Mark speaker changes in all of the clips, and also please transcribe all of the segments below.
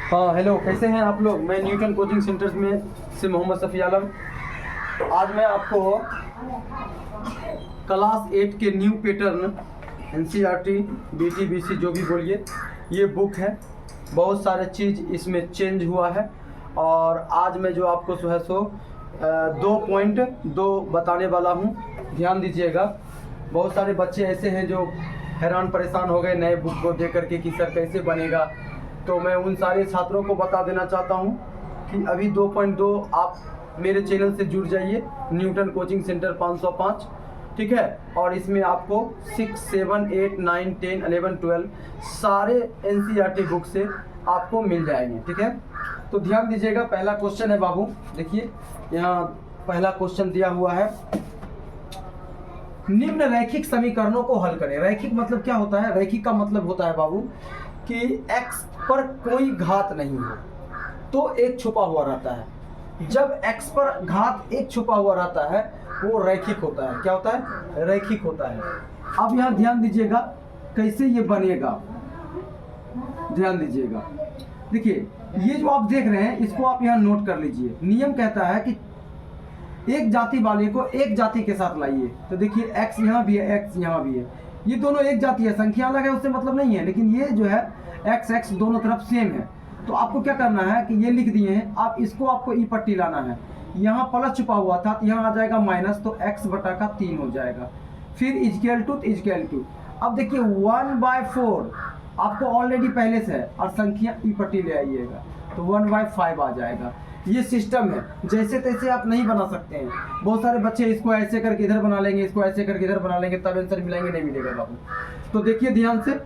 Speaker 1: हाँ हेलो, कैसे हैं आप लोग। मैं न्यूटन कोचिंग सेंटर्स में से मोहम्मद सफ़ी आलम। आज मैं आपको क्लास 8 के new pattern NCERT BT BC जो भी बोलिए, ये बुक है। बहुत सारे चीज़ इसमें चेंज हुआ है और आज मैं जो आपको जो है सो 2.2 बताने वाला हूँ। ध्यान दीजिएगा। बहुत सारे बच्चे ऐसे हैं जो हैरान परेशान हो गए नए बुक को देख करके कि सर कैसे बनेगा। तो मैं उन सारे छात्रों को बता देना चाहता हूँ कि अभी 2.2 आप मेरे चैनल से जुड़ जाइए, न्यूटन कोचिंग सेंटर 505, ठीक है। और इसमें आपको 6, 7, 8, 9, 10, 11, 12 सारे एनसीईआरटी बुक से आपको मिल जाएंगे, ठीक है। तो ध्यान दीजिएगा। पहला क्वेश्चन है बाबू, देखिए यहाँ पहला क्वेश्चन दिया हुआ है, निम्न रैखिक समीकरणों को हल करें। रैखिक मतलब क्या होता है? रैखिक का मतलब होता है बाबू कि x पर कोई घात नहीं हो तो एक छुपा हुआ रहता है। जब x पर घात एक छुपा हुआ रहता है वो रैखिक होता है। क्या होता है? रैखिक होता है। अब यहाँ ध्यान दीजिएगा कैसे ये बनेगा। ध्यान दीजिएगा, देखिए ये जो आप देख रहे हैं इसको आप यहाँ नोट कर लीजिए। नियम कहता है कि एक जाति वाले को एक जाति के साथ लाइए। तो देखिए x यहाँ भी है, x यहाँ भी है, ये दोनों एक जाति है। संख्या अलग है उससे मतलब नहीं है, लेकिन ये जो है x दोनों तरफ सेम है। तो आपको क्या करना है कि ये लिख दिए हैं, आप इसको आपको ई पट्टी लाना है। यहाँ प्लस छुपा हुआ था तो यहाँ आ जाएगा माइनस, तो x बटा का 3 हो जाएगा। फिर इजकेल टू। अब देखिए 1/4 आपको ऑलरेडी पहले से है और संख्या ई पट्टी ले आइएगा तो 1/5 आ जाएगा। ये सिस्टम है, जैसे तैसे आप नहीं बना सकते हैं। बहुत सारे बच्चे इसको ऐसे करके इधर बना लेंगे, इसको ऐसे करके इधर बना लेंगे, तब आंसर मिलेंगे, नहीं मिलेगा बाबू। तो देखिए ध्यान से,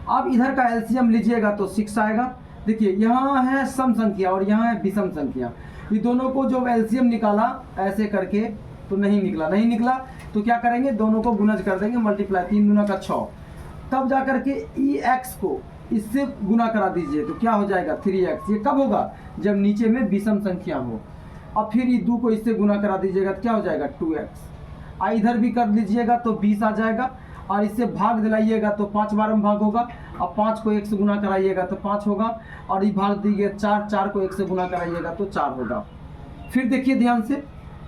Speaker 1: आप इधर का एलसीएम लीजिएगा तो 6 आएगा। देखिए यहाँ है सम संख्या और यहाँ है विषम संख्या। ये दोनों को जो एलसीएम निकाला ऐसे करके तो नहीं निकला तो क्या करेंगे, दोनों को गुणज कर देंगे, मल्टीप्लाई, 3 दूना का 6। तब जा करके ई एक्स को इससे गुना करा दीजिए तो क्या हो जाएगा 3x। ये कब होगा? जब नीचे में विषम संख्या हो। अब फिर ये 2 को इससे गुना करा दीजिएगा तो क्या हो जाएगा 2x। इधर भी कर लीजिएगा तो 20 आ जाएगा और इससे भाग दिलाइएगा तो 5 बार में भाग होगा। अब 5 को 1 से गुना कराइएगा तो 5 होगा और ये भाग दीजिए 4 को 1 से गुना कराइएगा तो 4 होगा। फिर देखिए ध्यान से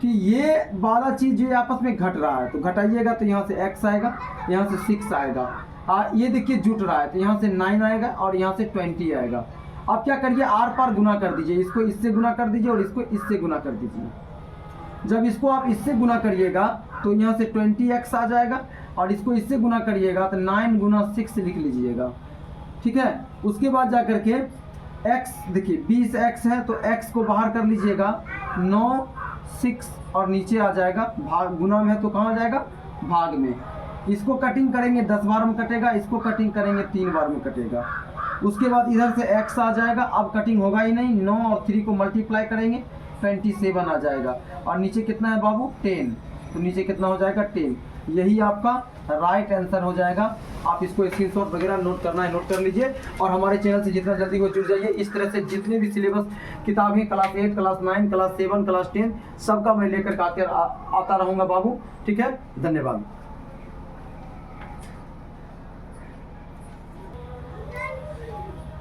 Speaker 1: कि ये वाला चीज़ जो आपस में घट रहा है तो घटाइएगा तो यहाँ से x आएगा, यहाँ से 6 आएगा। ये देखिए जुट रहा है तो यहाँ से 9 आएगा और यहाँ से 20 आएगा। अब क्या करिए, आर पार गुना कर दीजिए, इसको इससे गुना कर दीजिए और इसको इससे गुना कर दीजिए। जब इसको आप इससे गुना करिएगा तो यहाँ से 20x आ जाएगा और इसको इससे गुना करिएगा तो 9 गुना 6 लिख लीजिएगा, ठीक है। उसके बाद जा करके x, देखिए 20x है तो x को बाहर कर लीजिएगा, 9, 6 और नीचे आ जाएगा, भाग गुना में है तो कहाँ आ जाएगा, भाग में। इसको कटिंग करेंगे 10 बार में कटेगा, इसको कटिंग करेंगे 3 बार में कटेगा। उसके बाद इधर से x आ जाएगा, अब कटिंग होगा ही नहीं, 9 और 3 को मल्टीप्लाई करेंगे 27 आ जाएगा और नीचे कितना है बाबू 10, तो नीचे कितना हो जाएगा 10। यही आपका राइट आंसर हो जाएगा। आप इसको स्क्रीनशॉट वगैरह नोट करना है नोट कर लीजिए और हमारे चैनल से जितना जल्दी हो जुड़ जाइए। इस तरह से जितने भी सिलेबस किताबें क्लास 8, क्लास 9, क्लास 7, क्लास 10 सबका मैं लेकर आता रहूँगा बाबू, ठीक है। धन्यवाद।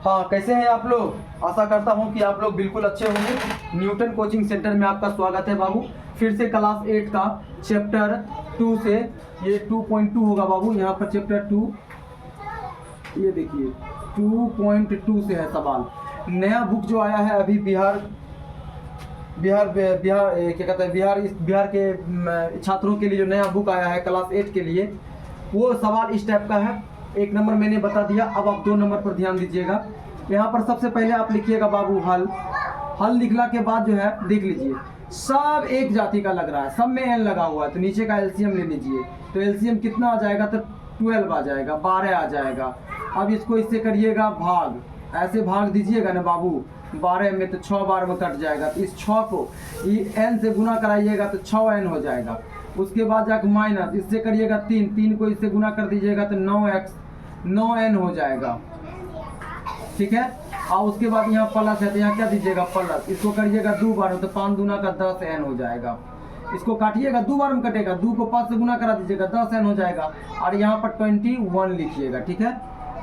Speaker 1: हाँ, कैसे हैं आप लोग? आशा करता हूँ कि आप लोग बिल्कुल अच्छे होंगे। न्यूटन कोचिंग सेंटर में आपका स्वागत है बाबू। फिर से क्लास 8 का चैप्टर 2 से, ये 2.2 होगा बाबू। यहाँ पर चैप्टर 2, ये देखिए 2.2 से है सवाल। नया बुक जो आया है अभी बिहार क्या कहते हैं, बिहार के छात्रों के लिए जो नया बुक आया है क्लास 8 के लिए, वो सवाल इस टाइप का है। 1 नंबर मैंने बता दिया, अब आप 2 नंबर पर ध्यान दीजिएगा। यहाँ पर सबसे पहले आप लिखिएगा बाबू हल लिखला के बाद जो है देख लीजिए सब एक जाति का लग रहा है, सब में n लगा हुआ है तो नीचे का एलसीएम ले लीजिए। तो एलसीएम कितना आ जाएगा, तो 12 आ जाएगा, 12 आ जाएगा। अब इसको इससे करिएगा भाग, ऐसे भाग दीजिएगा ना बाबू 12 में तो 6 बार में कट जाएगा। तो इस 6 को n से गुना कराइएगा तो 6n हो जाएगा। उसके बाद जाकर माइनस, इससे करिएगा 3 को इससे गुना कर दीजिएगा तो 9n हो जाएगा, ठीक है। और उसके बाद यहाँ प्लस है तो यहाँ क्या दीजिएगा प्लस, इसको करिएगा 2 बार तो 5 दूना का 10n हो जाएगा। इसको काटिएगा 2 बार में कटेगा, 2 को 5 से गुना करा दीजिएगा 10n हो जाएगा और यहाँ पर 21 लिखिएगा, ठीक है।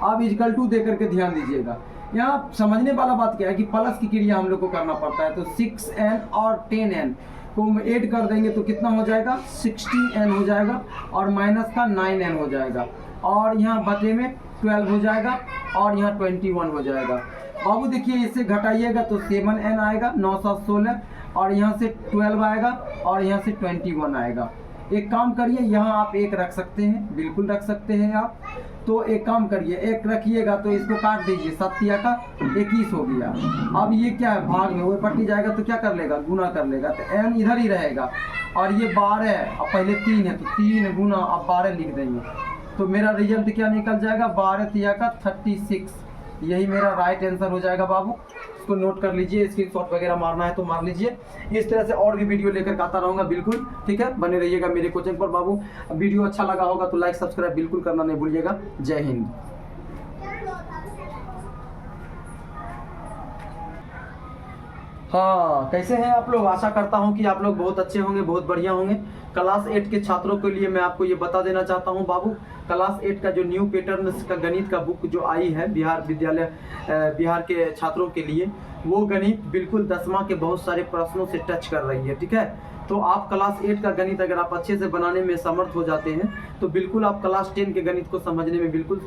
Speaker 1: अब इक्वल टू दे करके ध्यान दीजिएगा, यहाँ समझने वाला बात क्या है कि प्लस की क्रिया हम लोग को करना पड़ता है। तो 6n और 10n को ऐड कर देंगे तो कितना हो जाएगा, 16n हो जाएगा, और माइनस का 9n हो जाएगा, और यहाँ बटे में 12 हो जाएगा, और यहाँ 21 हो जाएगा। बाबू देखिए इसे घटाइएगा तो 7n आएगा, 9 7 16, और यहाँ से 12 आएगा, और यहाँ से 21 आएगा। एक काम करिए, यहाँ आप एक रख सकते हैं, बिल्कुल रख सकते हैं आप। तो एक काम करिए, एक रखिएगा तो इसको काट दीजिए, 7 का 21 हो गया। अब ये क्या है, भाग में वो पट्टी जाएगा तो क्या कर लेगा, गुना कर लेगा, तो n इधर ही रहेगा, और ये 12, अब पहले 3 है तो 3 गुना अब 12 लिख देंगे, तो मेरा रिजल्ट क्या निकल जाएगा, 12 का 36। यही मेरा राइट आंसर हो जाएगा बाबू। इसको नोट कर लीजिए, स्क्रीनशॉट वगैरह मारना है तो मार लीजिए। इस तरह से और भी वीडियो लेकर आता रहूँगा, बिल्कुल ठीक है, बने रहिएगा मेरे कोचिंग पर बाबू। वीडियो अच्छा लगा होगा तो लाइक सब्सक्राइब बिल्कुल करना नहीं भूलिएगा। जय हिंद। हाँ, कैसे हैं आप लोग? आशा करता हूं कि आप लोग बहुत अच्छे होंगे, बहुत बढ़िया होंगे। क्लास 8 के छात्रों के लिए मैं आपको ये बता देना चाहता हूं बाबू, क्लास 8 का जो न्यू पैटर्न का गणित का बुक जो आई है बिहार के छात्रों के लिए, वो गणित बिल्कुल 10वां के बहुत सारे प्रश्नों से टच कर रही है, ठीक है। तो आप क्लास 8 का गणित अगर आप अच्छे से बनाने में समर्थ हो जाते हैं तो बिल्कुल आप क्लास 10 के गणित को समझने में बिल्कुल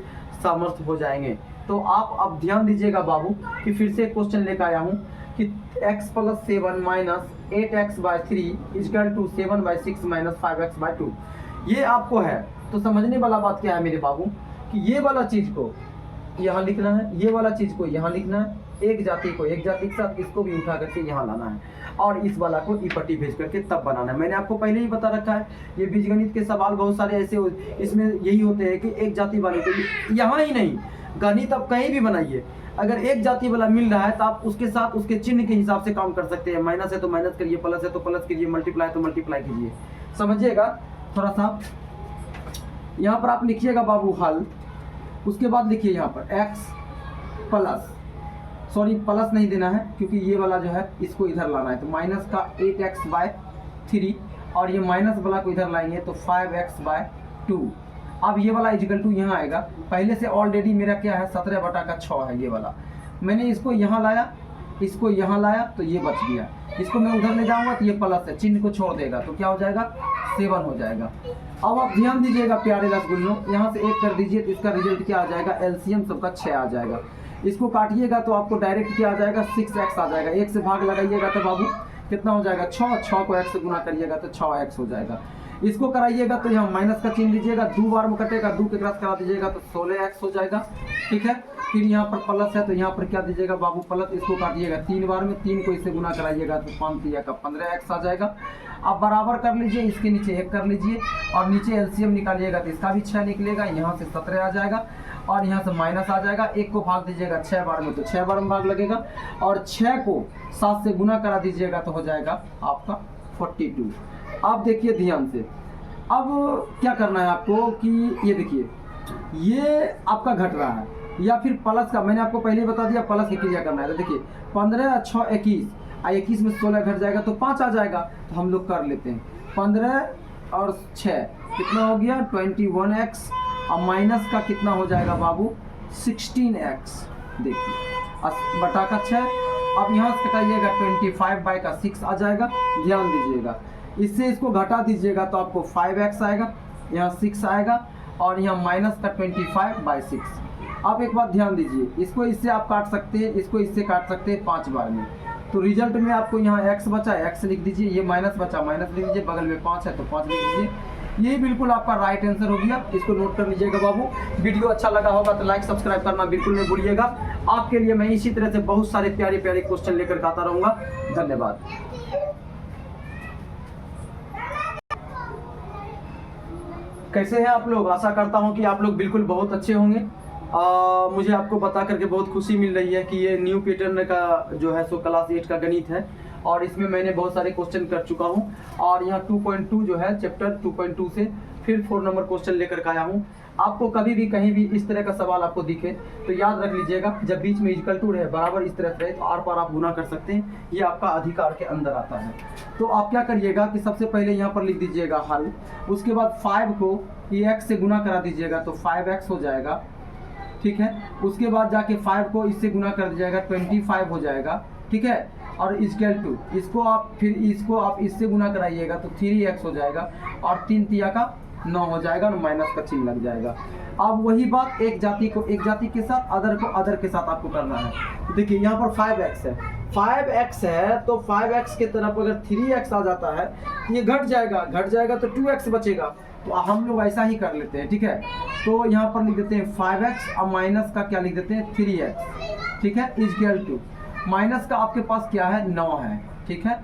Speaker 1: समर्थ हो जाएंगे। तो आप अब ध्यान दीजिएगा बाबू कि फिर से क्वेश्चन लेकर आया हूँ कि x + 7 - 8x/3 = 7/6 - 5x/2, ये आपको है। तो समझने वाला बात क्या है मेरे बाबू कि ये वाला चीज को यहाँ लिखना है, ये वाला चीज को यहाँ लिखना है, एक जाति को एक जाति के साथ इसको भी उठा करके यहाँ लाना है, और इस वाला को ई पट्टी भेज करके तब बनाना है। मैंने आपको पहले ही बता रखा है, ये बीजगणित के सवाल बहुत सारे ऐसे इसमें यही होते हैं कि एक जाति वाले को यहाँ ही नहीं, गणित आप कहीं भी बनाइए, अगर एक जाति वाला मिल रहा है तो आप उसके साथ उसके चिन्ह के हिसाब से काम कर सकते हैं। माइनस है तो माइनस करिए, प्लस है तो प्लस कीजिए, मल्टीप्लाई है तो मल्टीप्लाई कीजिए, समझिएगा। थोड़ा सा यहाँ पर आप लिखिएगा बाबू हल, उसके बाद लिखिए यहाँ पर x प्लस, सॉरी प्लस नहीं देना है क्योंकि ये वाला जो है इसको इधर लाना है, तो माइनस का 8x/3, और ये माइनस वाला को इधर लाएंगे तो 5x/2। अब ये वाला = यहाँ आएगा, पहले से ऑलरेडी मेरा क्या है 17/6 है ये वाला, मैंने इसको यहाँ लाया, इसको यहाँ लाया तो ये बच गया, इसको मैं उधर ले जाऊंगा तो ये प्लस है, चिन्ह को छोड़ देगा तो क्या हो जाएगा 7 हो जाएगा। अब आप ध्यान दीजिएगा प्यारे रसगुल्लों, यहाँ से 1 कर दीजिए तो इसका रिजल्ट क्या आ जाएगा, एलसीएम सबका 6 आ जाएगा। इसको काटिएगा तो आपको डायरेक्ट क्या आ जाएगा 6x आ जाएगा, 1 से भाग लगाइएगा तो बाबू कितना हो जाएगा 6 को 1 से गुना करिएगा तो 6x हो जाएगा। इसको कराइएगा तो यहाँ माइनस का चिन्ह लीजिएगा, 2 बार में कटेगा, 2 के क्रॉस करा दीजिएगा तो 16x हो जाएगा, ठीक है। फिर यहाँ पर प्लस है तो यहाँ पर क्या दीजिएगा बाबू प्लस, इसको काटिएगा 3 बार में, 3 को इससे गुना कराइएगा तो 5 का 15x आ जाएगा। अब बराबर कर लीजिए, इसके नीचे 1 कर लीजिए, और नीचे एलसीएम निकालिएगा तो इसका भी 6 निकलेगा, यहाँ से 17 आ जाएगा, और यहाँ से माइनस आ जाएगा। 1 को भाग दीजिएगा 6 बार में तो 6 बार में भाग लगेगा, और 6 को 7 से गुना करा दीजिएगा तो हो जाएगा आपका 42। आप देखिए ध्यान से, अब क्या करना है आपको कि ये देखिए ये आपका घट रहा है, या फिर प्लस का मैंने आपको पहले बता दिया प्लस की क्रिया करना है। तो देखिए 15 × 6 = 21, 21 में 16 घट जाएगा तो 5 आ जाएगा, तो हम लोग कर लेते हैं 15 और 6 कितना हो गया 21x, और माइनस का कितना हो जाएगा बाबू 16x, देखिए बटा का 6। अब यहाँ से कटाइएगा 25/6 आ जाएगा, ध्यान दीजिएगा। इससे इसको घटा दीजिएगा तो आपको 5x आएगा, यहाँ 6 आएगा, और यहाँ माइनस का 25/6। आप एक बात ध्यान दीजिए, इसको इससे आप काट सकते हैं, इसको इससे काट सकते हैं 5 बार में, तो रिजल्ट में आपको यहाँ x बचा, x लिख दीजिए, ये माइनस बचा, माइनस लिख दीजिए, बगल में 5 है तो 5 लिख दीजिए। ये बिल्कुल आपका राइट आंसर हो गया, इसको नोट कर लीजिएगा बाबू। वीडियो अच्छा लगा होगा तो लाइक सब्सक्राइब करना बिल्कुल नहीं भूलिएगा। आपके लिए मैं इसी तरह से बहुत सारे प्यारे प्यारे क्वेश्चन लेकर आता रहूँगा। धन्यवाद। कैसे हैं आप लोग? आशा करता हूं कि आप लोग बिल्कुल बहुत अच्छे होंगे। मुझे आपको बता करके बहुत खुशी मिल रही है कि ये न्यू पैटर्न का जो है सो क्लास 8 का गणित है, और इसमें मैंने बहुत सारे क्वेश्चन कर चुका हूं, और यहाँ 2.2 जो है चैप्टर 2.2 से फिर 4 नंबर क्वेश्चन लेकर आया हूं। आपको कभी भी कहीं भी इस तरह का सवाल आपको दिखे तो याद रख लीजिएगा, जब बीच में इक्वल टू रहे बराबर इस तरह से तो आर पार आप गुना कर सकते हैं, ये आपका अधिकार के अंदर आता है। तो आप क्या करिएगा कि सबसे पहले यहाँ पर लिख दीजिएगा हल, उसके बाद 5 को ये x से गुना करा दीजिएगा तो 5x हो जाएगा, ठीक है। उसके बाद जाके 5 को इससे गुना कर दिया जाएगा, 25 हो जाएगा, ठीक है। और इक्वल टू इसको आप इससे गुना कराइएगा तो 3x हो जाएगा, और 3 तिया का 9 हो जाएगा, और माइनस का चिन्ह लग जाएगा। अब वही बात एक जाति को एक जाति के साथ, अदर को अदर के साथ आपको करना है। देखिए यहाँ पर 5x है, 5x है तो 5x के तरफ अगर 3x आ जाता है ये घट जाएगा तो 2x बचेगा। तो हम लोग ऐसा ही कर लेते हैं, ठीक है। तो यहाँ पर लिख देते हैं 5x और माइनस का क्या लिख देते हैं 3x, ठीक है, इक्वल टू माइनस का आपके पास क्या है 9 है, ठीक है,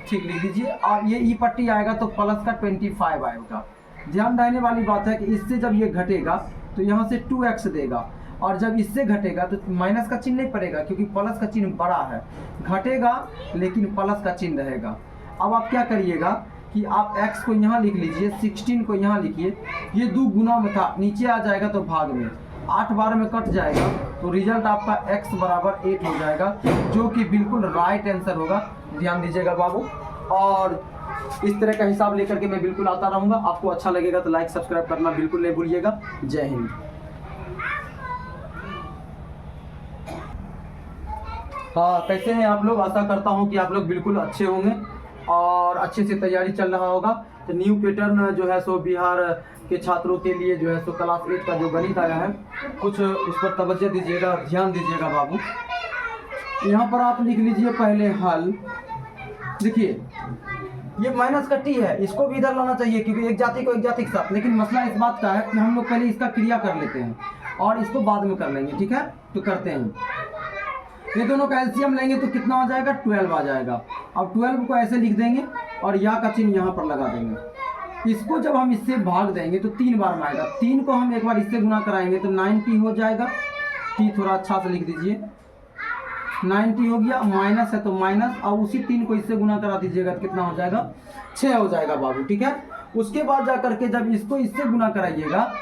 Speaker 1: ठीक लिख दीजिए। और ये ई पट्टी आएगा तो प्लस का 25 आएगा। ध्यान देने वाली बात है कि इससे जब ये घटेगा तो यहाँ से 2x देगा, और जब इससे घटेगा तो माइनस का चिन्ह नहीं पड़ेगा क्योंकि प्लस का चिन्ह बड़ा है, घटेगा लेकिन प्लस का चिन्ह रहेगा। अब आप क्या करिएगा कि आप x को यहाँ लिख लीजिए, 16 को यहाँ लिखिए, ये 2 गुना में था, नीचे आ जाएगा तो भाग में, 8 बार में कट जाएगा तो रिजल्ट आपका x बराबर 8 हो जाएगा, जो कि बिल्कुल राइट आंसर होगा। ध्यान दीजिएगा बाबू, और इस तरह का हिसाब लेकर के मैं बिल्कुल आता रहूँगा। आपको अच्छा लगेगा तो लाइक सब्सक्राइब करना बिल्कुल नहीं भूलिएगा। जय हिंद। हाँ, कैसे हैं आप लोग? आशा करता हूँ कि आप लोग बिल्कुल अच्छे होंगे और अच्छे से तैयारी चल रहा होगा। तो न्यू पैटर्न जो है सो बिहार के छात्रों के लिए जो है सो क्लास 8 का जो गणित आया है, कुछ उस पर तवज्जो दीजिएगा, ध्यान दीजिएगा बाबू। यहाँ पर आप लिख लीजिए पहले हल। देखिए ये माइनस का टी है, इसको भी इधर लाना चाहिए क्योंकि एक जाति को एक जाति के साथ, लेकिन मसला इस बात का है कि हम लोग पहले इसका क्रिया कर लेते हैं और इसको बाद में कर लेंगे, ठीक है। तो करते हैं, ये दोनों का एलसीएम लेंगे तो कितना आ जाएगा 12 आ जाएगा। अब 12 को ऐसे लिख देंगे और या का चिन्ह यहाँ पर लगा देंगे। इसको जब हम इससे भाग देंगे तो 3 बार में आएगा, 3 को हम एक बार इससे गुना कराएंगे तो 9t हो जाएगा। टी थोड़ा अच्छा से लिख दीजिए, 9t हो गया, माइनस है तो माइनस, और उसी 3 को इससे गुना करा दीजिएगा तो कितना हो जाएगा 6 हो जाएगा बाबू, ठीक है। उसके बाद जा करके जब इसको इससे गुना कराइएगा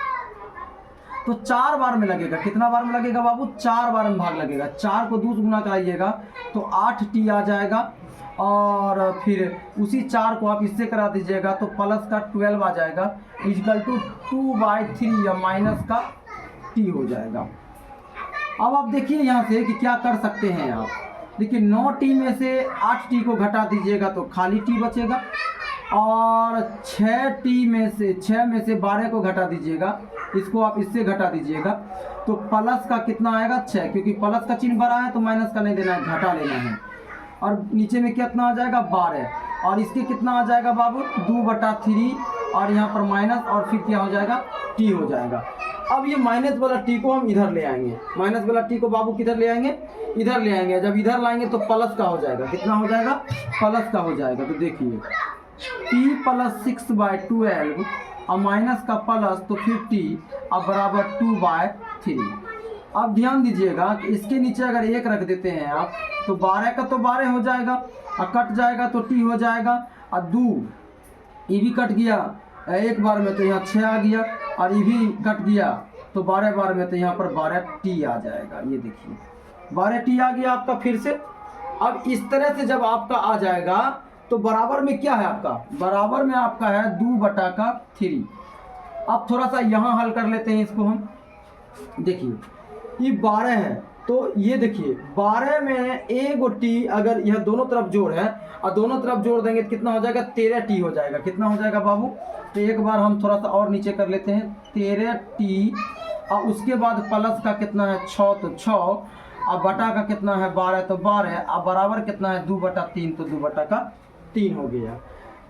Speaker 1: तो 4 बार में लगेगा। कितना बार में लगेगा बाबू? 4 बार में भाग लगेगा। 4 को 2 से गुना कराइएगा तो 8t आ जाएगा, और फिर उसी 4 को आप इससे करा दीजिएगा तो प्लस का 12 आ जाएगा, इक्वल टू 2/3 या माइनस का t हो जाएगा। अब आप देखिए यहाँ से कि क्या कर सकते हैं आप। देखिए 9t में से 8t को घटा दीजिएगा तो खाली t बचेगा, और 6 में से 12 को घटा दीजिएगा, इसको आप इससे घटा दीजिएगा तो प्लस का कितना आएगा 6, क्योंकि प्लस का चिन्ह बड़ा है तो माइनस का नहीं देना है, घटा लेना है। और नीचे में कितना आ जाएगा 12, और इसके कितना आ जाएगा बाबू 2/3, और यहाँ पर माइनस, और फिर क्या हो जाएगा t हो जाएगा। अब ये माइनस वाला t को हम इधर ले आएंगे, माइनस वाला t को बाबू किधर ले आएंगे? इधर ले आएंगे। जब इधर लाएंगे तो प्लस का हो जाएगा, कितना हो जाएगा? प्लस का हो जाएगा। तो देखिए t + 6/12 और माइनस का प्लस तो फिर t अब बराबर 2/3। अब ध्यान दीजिएगा कि इसके नीचे अगर 1 रख देते हैं आप तो 12 का तो 12 हो जाएगा, और कट जाएगा तो t हो जाएगा, और 2 ये भी कट गया एक बार में तो यहाँ 6 आ गया, और ये भी कट गया तो 12 बार में तो यहाँ पर 12t आ जाएगा। ये देखिए 12t आ गया आपका फिर से। अब इस तरह से जब आपका आ जाएगा तो बराबर में क्या है आपका? बराबर में आपका है 2/3। अब थोड़ा सा यहाँ हल कर लेते हैं इसको हम। देखिए ये 12 है तो ये देखिए 12 में एगो t, अगर यह दोनों तरफ जोड़ है और दोनों तरफ जोड़ देंगे तो कितना हो जाएगा 13t हो जाएगा। कितना हो जाएगा बाबू? तो एक बार हम थोड़ा सा और नीचे कर लेते हैं, 13t, और उसके बाद प्लस का कितना है 6 तो 6, और बटा का कितना है 12 तो 12, और बराबर कितना है 2/3 तो 2/3 हो गया।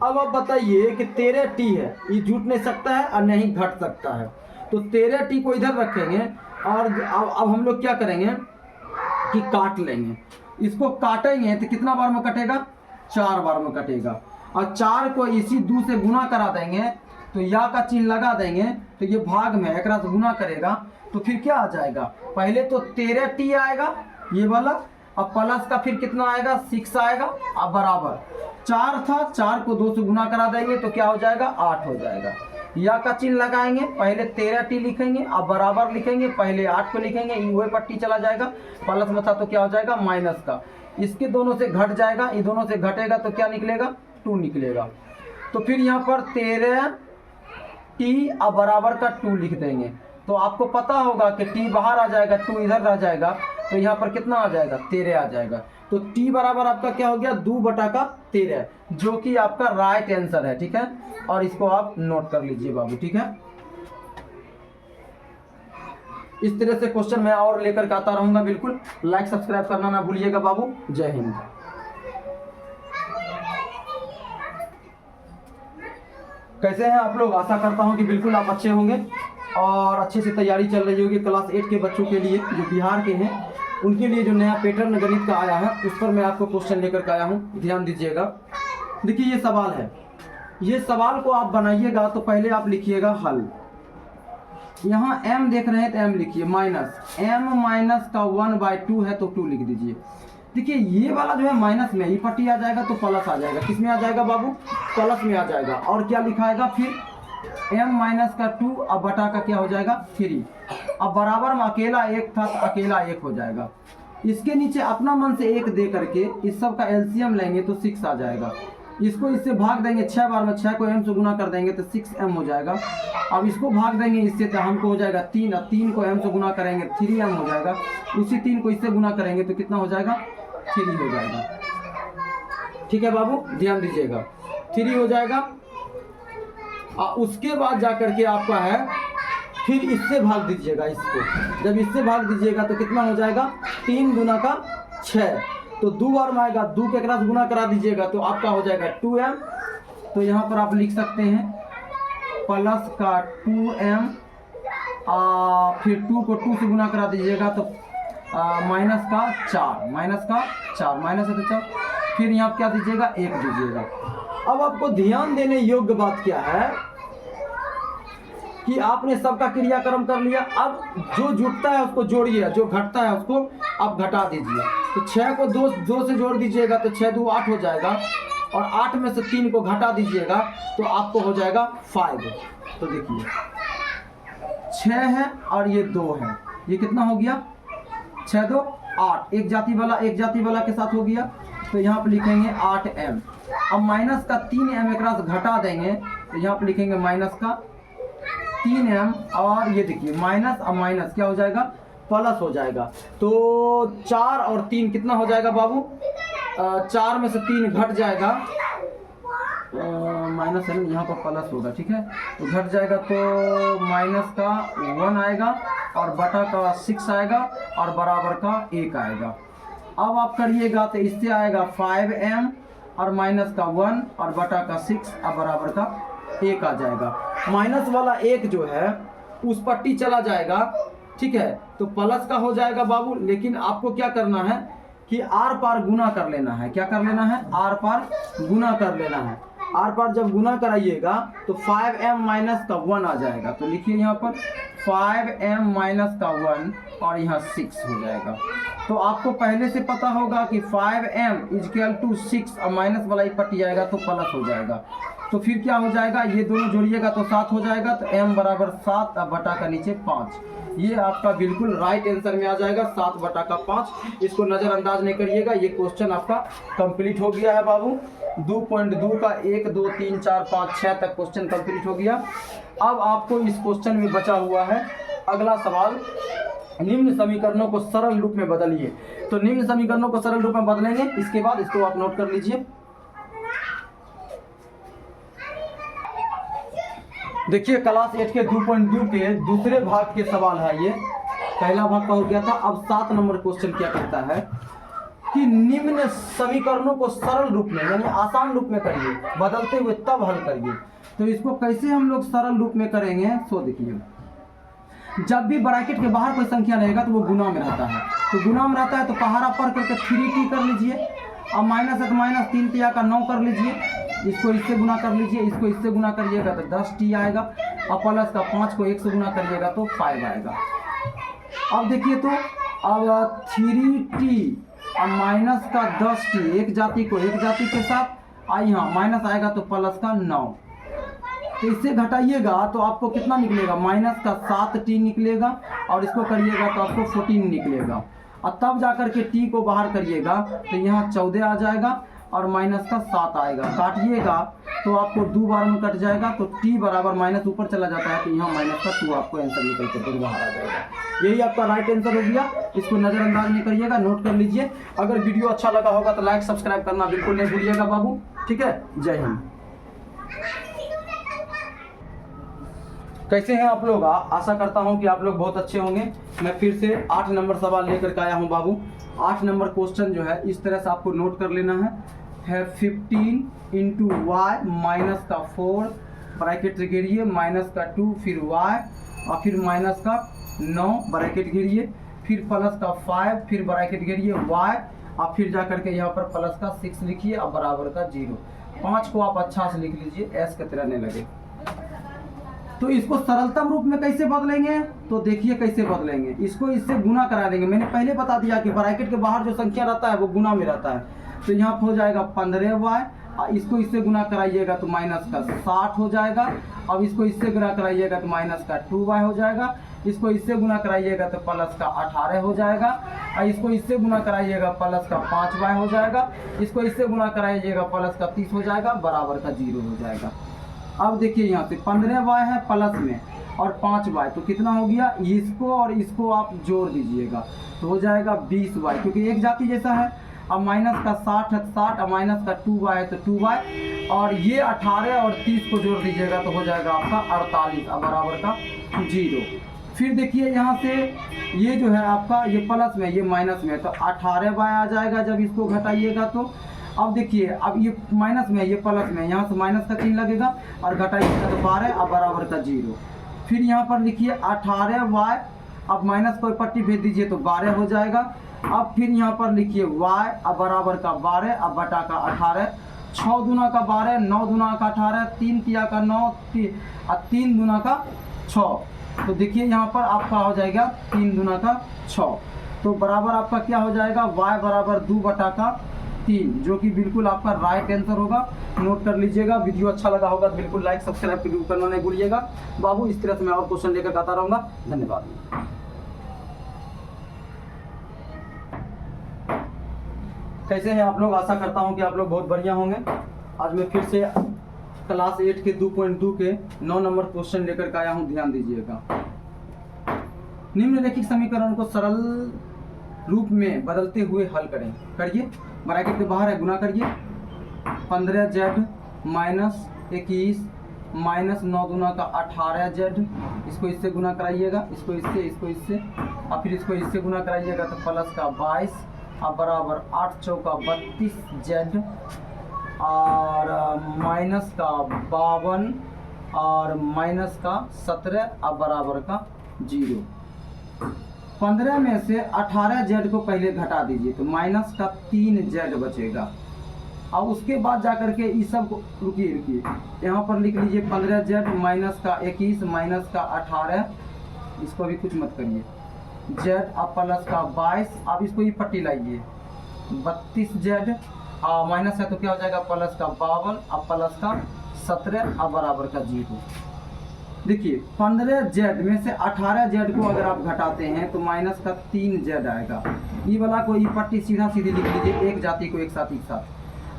Speaker 1: अब आप बताइए कि 13t है, ये जुट नहीं सकता है और नहीं घट सकता है, तो 13t को इधर रखेंगे, और अब हम लोग क्या करेंगे कि काट लेंगे। इसको काटेंगे तो कितना बार में कटेगा? 4 बार में कटेगा, और 4 को इसी 2 से गुना करा देंगे तो या का चिन्ह लगा देंगे तो ये भाग में एक से गुना करेगा तो फिर क्या आ जाएगा? पहले तो 13t आएगा ये वाला, अब प्लस का फिर कितना आएगा 6 आएगा, अब बराबर 4 था, 4 को 2 से गुना करा देंगे तो क्या हो जाएगा 8 हो जाएगा। या का चिन्ह लगाएंगे, पहले 13t लिखेंगे, अब बराबर लिखेंगे, पहले 8 को लिखेंगे, वही पर t चला जाएगा, प्लस में था तो क्या हो जाएगा माइनस का, इसके दोनों से घट जाएगा, ये दोनों से घटेगा तो क्या निकलेगा 2 निकलेगा। तो फिर यहाँ पर 13t अब बराबर का 2 लिख देंगे, तो आपको पता होगा कि टी बाहर आ जाएगा, 2 इधर रह जाएगा, तो यहाँ पर कितना आ जाएगा, 13 आ जाएगा। तो टी बराबर आपका क्या हो गया, 2/13, जो कि आपका राइट आंसर है। ठीक है, और इसको आप नोट कर लीजिए बाबू। ठीक है, इस तरह से क्वेश्चन मैं और लेकर के आता रहूंगा। बिल्कुल लाइक सब्सक्राइब करना ना भूलिएगा बाबू। जय हिंद। कैसे हैं आप लोग? आशा करता हूं कि बिल्कुल आप अच्छे होंगे और अच्छे से तैयारी चल रही होगी। क्लास 8 के बच्चों के लिए जो बिहार के हैं, उनके लिए जो नया पैटर्न गणित का आया है, उस पर मैं आपको क्वेश्चन लेकर के आया हूं। ध्यान दीजिएगा। देखिए ये सवाल है, ये सवाल को आप बनाइएगा तो पहले आप लिखिएगा हल। यहाँ m देख रहे हैं तो m लिखिए, माइनस m माइनस का 1/2 है तो 2 लिख दीजिए। देखिए ये वाला जो है माइनस में, ये पट्टी आ जाएगा तो प्लस आ जाएगा। किस में आ जाएगा बाबू? प्लस में आ जाएगा। और क्या लिखाएगा फिर? m माइनस का 2 अब बटा का क्या हो जाएगा, 3। अब बराबर में अकेला 1 था तो अकेला 1 हो जाएगा। इसके नीचे अपना मन से 1 दे करके इस सब का एलसीएम लेंगे तो 6 आ जाएगा। इसको इससे भाग देंगे 6 बार में, 6 को m से गुना कर देंगे तो 6m हो जाएगा। अब इसको भाग देंगे इससे तो हमको हो जाएगा 3, और 3 को m से गुना करेंगे 3m हो जाएगा। उसी 3 को इससे गुना करेंगे तो कितना हो जाएगा, 3 हो जाएगा। ठीक है बाबू, ध्यान दीजिएगा, 3 हो जाएगा। उसके बाद जाकर के आपका है फिर इससे भाग दीजिएगा इसको। जब इससे भाग दीजिएगा तो कितना हो जाएगा, 3 गुना का 6, तो 2 बार में आएगा। 2 के क्रॉस गुना करा दीजिएगा तो आपका हो जाएगा 2m। तो यहाँ पर आप लिख सकते हैं प्लस का 2m, फिर 2 को 2 से गुना करा दीजिएगा तो माइनस का 4, माइनस है तो 4, फिर यहाँ क्या दीजिएगा, 1 दीजिएगा। अब आपको ध्यान देने योग्य बात क्या है कि आपने सबका क्रियाक्रम कर लिया। अब जो जुटता है उसको जोड़िए, जो घटता है उसको आप घटा दीजिए। तो 6 को 2 से जोड़ दीजिएगा तो 6 2 8 हो जाएगा, और 8 में से 3 को घटा दीजिएगा तो आपको हो जाएगा 5। तो देखिए 6 है और ये 2 है, ये कितना हो गया, 6 2 8, एक जाति वाला के साथ हो गया। तो यहाँ पर लिखेंगे 8m। अब माइनस का 3m एक रात घटा देंगे तो यहाँ पर लिखेंगे माइनस का 3m, और ये देखिए माइनस अब माइनस क्या हो जाएगा, प्लस हो जाएगा। तो 4 और 3 कितना हो जाएगा बाबू, 4 में से 3 घट जाएगा, माइनस है यहाँ पर प्लस होगा। ठीक है, तो घट जाएगा तो माइनस का 1 आएगा, और बटा का 6 आएगा, और बराबर का 1 आएगा। अब आप करिएगा तो इससे आएगा 5m, और माइनस का 1 और बटा का 6 और बराबर का 1 आ जाएगा। माइनस वाला 1 जो है उस पट्टी चला जाएगा। ठीक है, तो प्लस का हो जाएगा बाबू। लेकिन आपको क्या करना है कि आर पार गुना कर लेना है। क्या कर लेना है, आर पार गुना कर लेना है। आर पार जब गुना कराइएगा तो 5m माइनस का 1 आ जाएगा। तो लिखिए यहाँ पर 5m माइनस का 1 और यहाँ 6 हो जाएगा। तो आपको पहले से पता होगा कि 5m इक्वल टू 6, और माइनस वाला एक पट्टी जाएगा तो प्लस हो जाएगा। तो फिर क्या हो जाएगा, ये दोनों जोड़िएगा तो 7 हो जाएगा। तो m बराबर 7 और बटा का नीचे 5, ये आपका बिल्कुल राइट आंसर में आ जाएगा, 7 बटा का 5। इसको नज़रअंदाज नहीं करिएगा। ये क्वेश्चन आपका कंप्लीट हो गया है बाबू। 2.2 का 1 2 3 4 5 6 तक क्वेश्चन कंप्लीट हो गया। अब आपको इस क्वेश्चन में बचा हुआ है अगला सवाल, निम्न समीकरणों को सरल रूप में बदलिए। तो निम्न समीकरणों को सरल रूप में बदलेंगे, इसके बाद इसको आप नोट कर लीजिए। देखिए क्लास 8 के 2.2 के दूसरे भाग के सवाल है ये। पहला भाग का हो गया था। अब 7 नंबर क्वेश्चन क्या कहता है कि निम्न समीकरणों को सरल रूप में यानी आसान रूप में करिए, बदलते हुए तब हल करिए। तो इसको कैसे हम लोग सरल रूप में करेंगे, सो देखिए, जब भी ब्रैकेट के बाहर कोई संख्या रहेगा तो वो गुना में रहता है। तो गुना में रहता है तो पहाड़ा पर करके 3t कर लीजिए। अब माइनस है तो माइनस 3 तिया का 9 कर लीजिए। इसको इससे गुना कर लीजिए, इसको इससे गुना करिएगा तो 10t आएगा। अब प्लस का 5 को 1 से गुना करिएगा तो 5 आएगा। अब देखिए तो अब 3t और माइनस का 10t, एक जाति को एक जाति के साथ आई, यहाँ माइनस आएगा तो प्लस का 9। तो इससे घटाइएगा तो आपको कितना निकलेगा, माइनस का 7t निकलेगा, और इसको करिएगा तो आपको 14 निकलेगा। और तब जाकर के t को बाहर करिएगा तो यहाँ 14 आ जाएगा। और माइनस का 7 आएगा। काटिएगा तो आपको 2 बार में कट जाएगा, तो t बराबर माइनस ऊपर चला जाता है, तो यहाँ माइनस का 2 आपको आंसर निकल के फिर बाहर आ जाएगा। यही आपका राइट आंसर हो गया। इसको नज़रअंदाज नहीं करिएगा, नोट कर लीजिए। अगर वीडियो अच्छा लगा होगा तो लाइक सब्सक्राइब करना बिल्कुल नहीं भूलिएगा बाबू, ठीक है। जय हिंद। कैसे हैं आप लोग? आशा करता हूं कि आप लोग बहुत अच्छे होंगे। मैं फिर से 8 नंबर सवाल लेकर के आया हूं बाबू। 8 नंबर क्वेश्चन जो है इस तरह से आपको नोट कर लेना है 15 इंटू वाई माइनस का 4 ब्रैकेट घेरिए, माइनस का 2, फिर वाई और फिर माइनस का 9 ब्रैकेट घेरिए, फिर प्लस का 5, फिर ब्रैकेट घेरिए वाई और फिर जा करके यहाँ पर प्लस का 6 लिखिए और बराबर का 0। 5 को आप अच्छा से लिख लीजिए, एस के तरह नहीं लगे। तो इसको सरलतम रूप में कैसे बदलेंगे, तो देखिए कैसे बदलेंगे। इसको इससे गुना करा देंगे। मैंने पहले बता दिया कि ब्रैकेट के बाहर जो संख्या रहता है वो गुना में रहता है। तो यहाँ हो जाएगा 15y, इसको इससे गुना कराइएगा तो माइनस का 60 हो जाएगा। अब इसको इससे गुना कराइएगा तो माइनस का 2y हो जाएगा। इसको इससे गुना कराइएगा तो प्लस का 18 हो जाएगा। और इसको इससे गुना कराइएगा प्लस का 5y हो जाएगा। इसको इससे गुना कराइएगा प्लस का 30 हो जाएगा, बराबर का 0 हो जाएगा। अब देखिए यहाँ से 15y है प्लस में और 5y, तो कितना हो गया? इसको और इसको आप जोड़ दीजिएगा तो हो जाएगा 20y, क्योंकि एक जाति जैसा है। अब माइनस का 60 है 60 और माइनस का 2y है तो 2y, और ये 18 और 30 को जोड़ दीजिएगा तो हो जाएगा आपका 48 और बराबर का 0। फिर देखिए यहाँ से ये जो है आपका ये प्लस में ये माइनस में, तो 18y आ जाएगा जब इसको घटाइएगा तो। अब देखिए अब ये माइनस में ये प्लस में, यहाँ से माइनस का चिन्ह लगेगा और घटाइएगा तो 12 और बराबर का 0। फिर यहाँ पर लिखिए 18y, अब माइनस को पट्टी भेज दीजिए तो 12 हो जाएगा। अब फिर यहाँ पर लिखिए y और बराबर का 12 और बटा का 18, 6 दूना का 12, 9 दूना का 18, 3 तिया का 9 और 3 दूना का 6। तो देखिए यहाँ पर आपका हो जाएगा 3 दूना का 6, तो बराबर आपका क्या हो जाएगा? y बराबर 2 बटा का 3, जो कि बिल्कुल आपका राइट आंसर होगा। नोट कर लीजिएगा। वीडियो अच्छा लगा होगा तो बिल्कुल लाइक सब्सक्राइब करना नहीं भूलिएगा बाबू। इस तरह से मैं और क्वेश्चन लेकर आता रहूँगा। धन्यवाद। कैसे हैं आप लोग? आशा करता हूं कि आप लोग बहुत बढ़िया होंगे। आज मैं फिर से क्लास 8 के 2.2 के 9 नंबर क्वेश्चन लेकर के आया हूं। ध्यान दीजिएगा। निम्नलिखित समीकरण को सरल रूप में बदलते हुए हल करें। करिए, ब्रैकेट के बाहर है, गुना करिए। 15z माइनस 21 माइनस 9 दूना का 18z, इसको इससे गुना कराइएगा, इसको इससे और फिर इसको इससे गुना कराइएगा तो प्लस का 22 और बराबर 8 चौका 32z और माइनस का 52 और माइनस का 17 और बराबर का 0। 15 में से 18z को पहले घटा दीजिए तो माइनस का 3z बचेगा। अब उसके बाद जाकर के इस सब को रुकिए यहाँ पर लिख लीजिए 15z माइनस का 21 माइनस का 18, इसको भी कुछ मत करिए, z अब प्लस का 22, अब इसको ही पट्टी लाइए 32z माइनस है तो क्या हो जाएगा? प्लस का 52 अब प्लस का 17 अब बराबर का 0। देखिए 15z में से 18z को अगर आप घटाते हैं तो माइनस का 3z आएगा। ये वाला को ये पट्टी सीधा सीधी लिख लीजिए, एक जाति को एक साथ।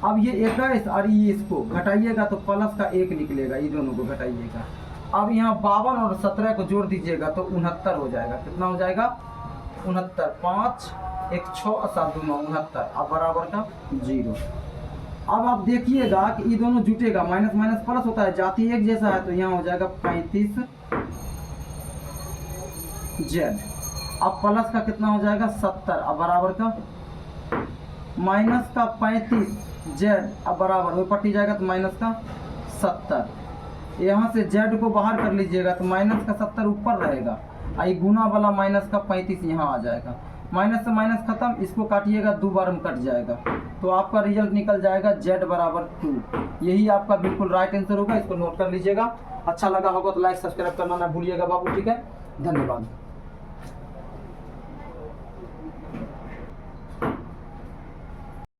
Speaker 1: अब ये 21 और ये इसको घटाइएगा तो प्लस का 1 निकलेगा, ये दोनों को घटाइएगा। अब यहाँ 52 और 17 को जोड़ दीजिएगा तो 69 हो जाएगा। कितना हो जाएगा? 69, 5 1 6 और 7 2 9 69 अब बराबर का 0। अब आप देखिएगा कि ये दोनों जुटेगा, माइनस माइनस प्लस होता है, जाति एक जैसा है, तो यहाँ हो जाएगा 35z। अब प्लस का कितना हो जाएगा? 70 अब बराबर का माइनस का 35z अब बराबर वो पट्टी जाएगा तो माइनस का 70। यहाँ से z को बाहर कर लीजिएगा तो माइनस का 70 ऊपर रहेगा, आई गुना वाला माइनस का 35 यहाँ आ जाएगा। माइनस से माइनस खत्म, इसको काटिएगा 2 बार में कट जाएगा तो आपका रिजल्ट निकल जाएगा z बराबर 2। यही आपका बिल्कुल राइट आंसर होगा। इसको नोट कर लीजिएगा। अच्छा लगा होगा तो लाइक सब्सक्राइब करना ना भूलिएगा बाबू, ठीक है। धन्यवाद।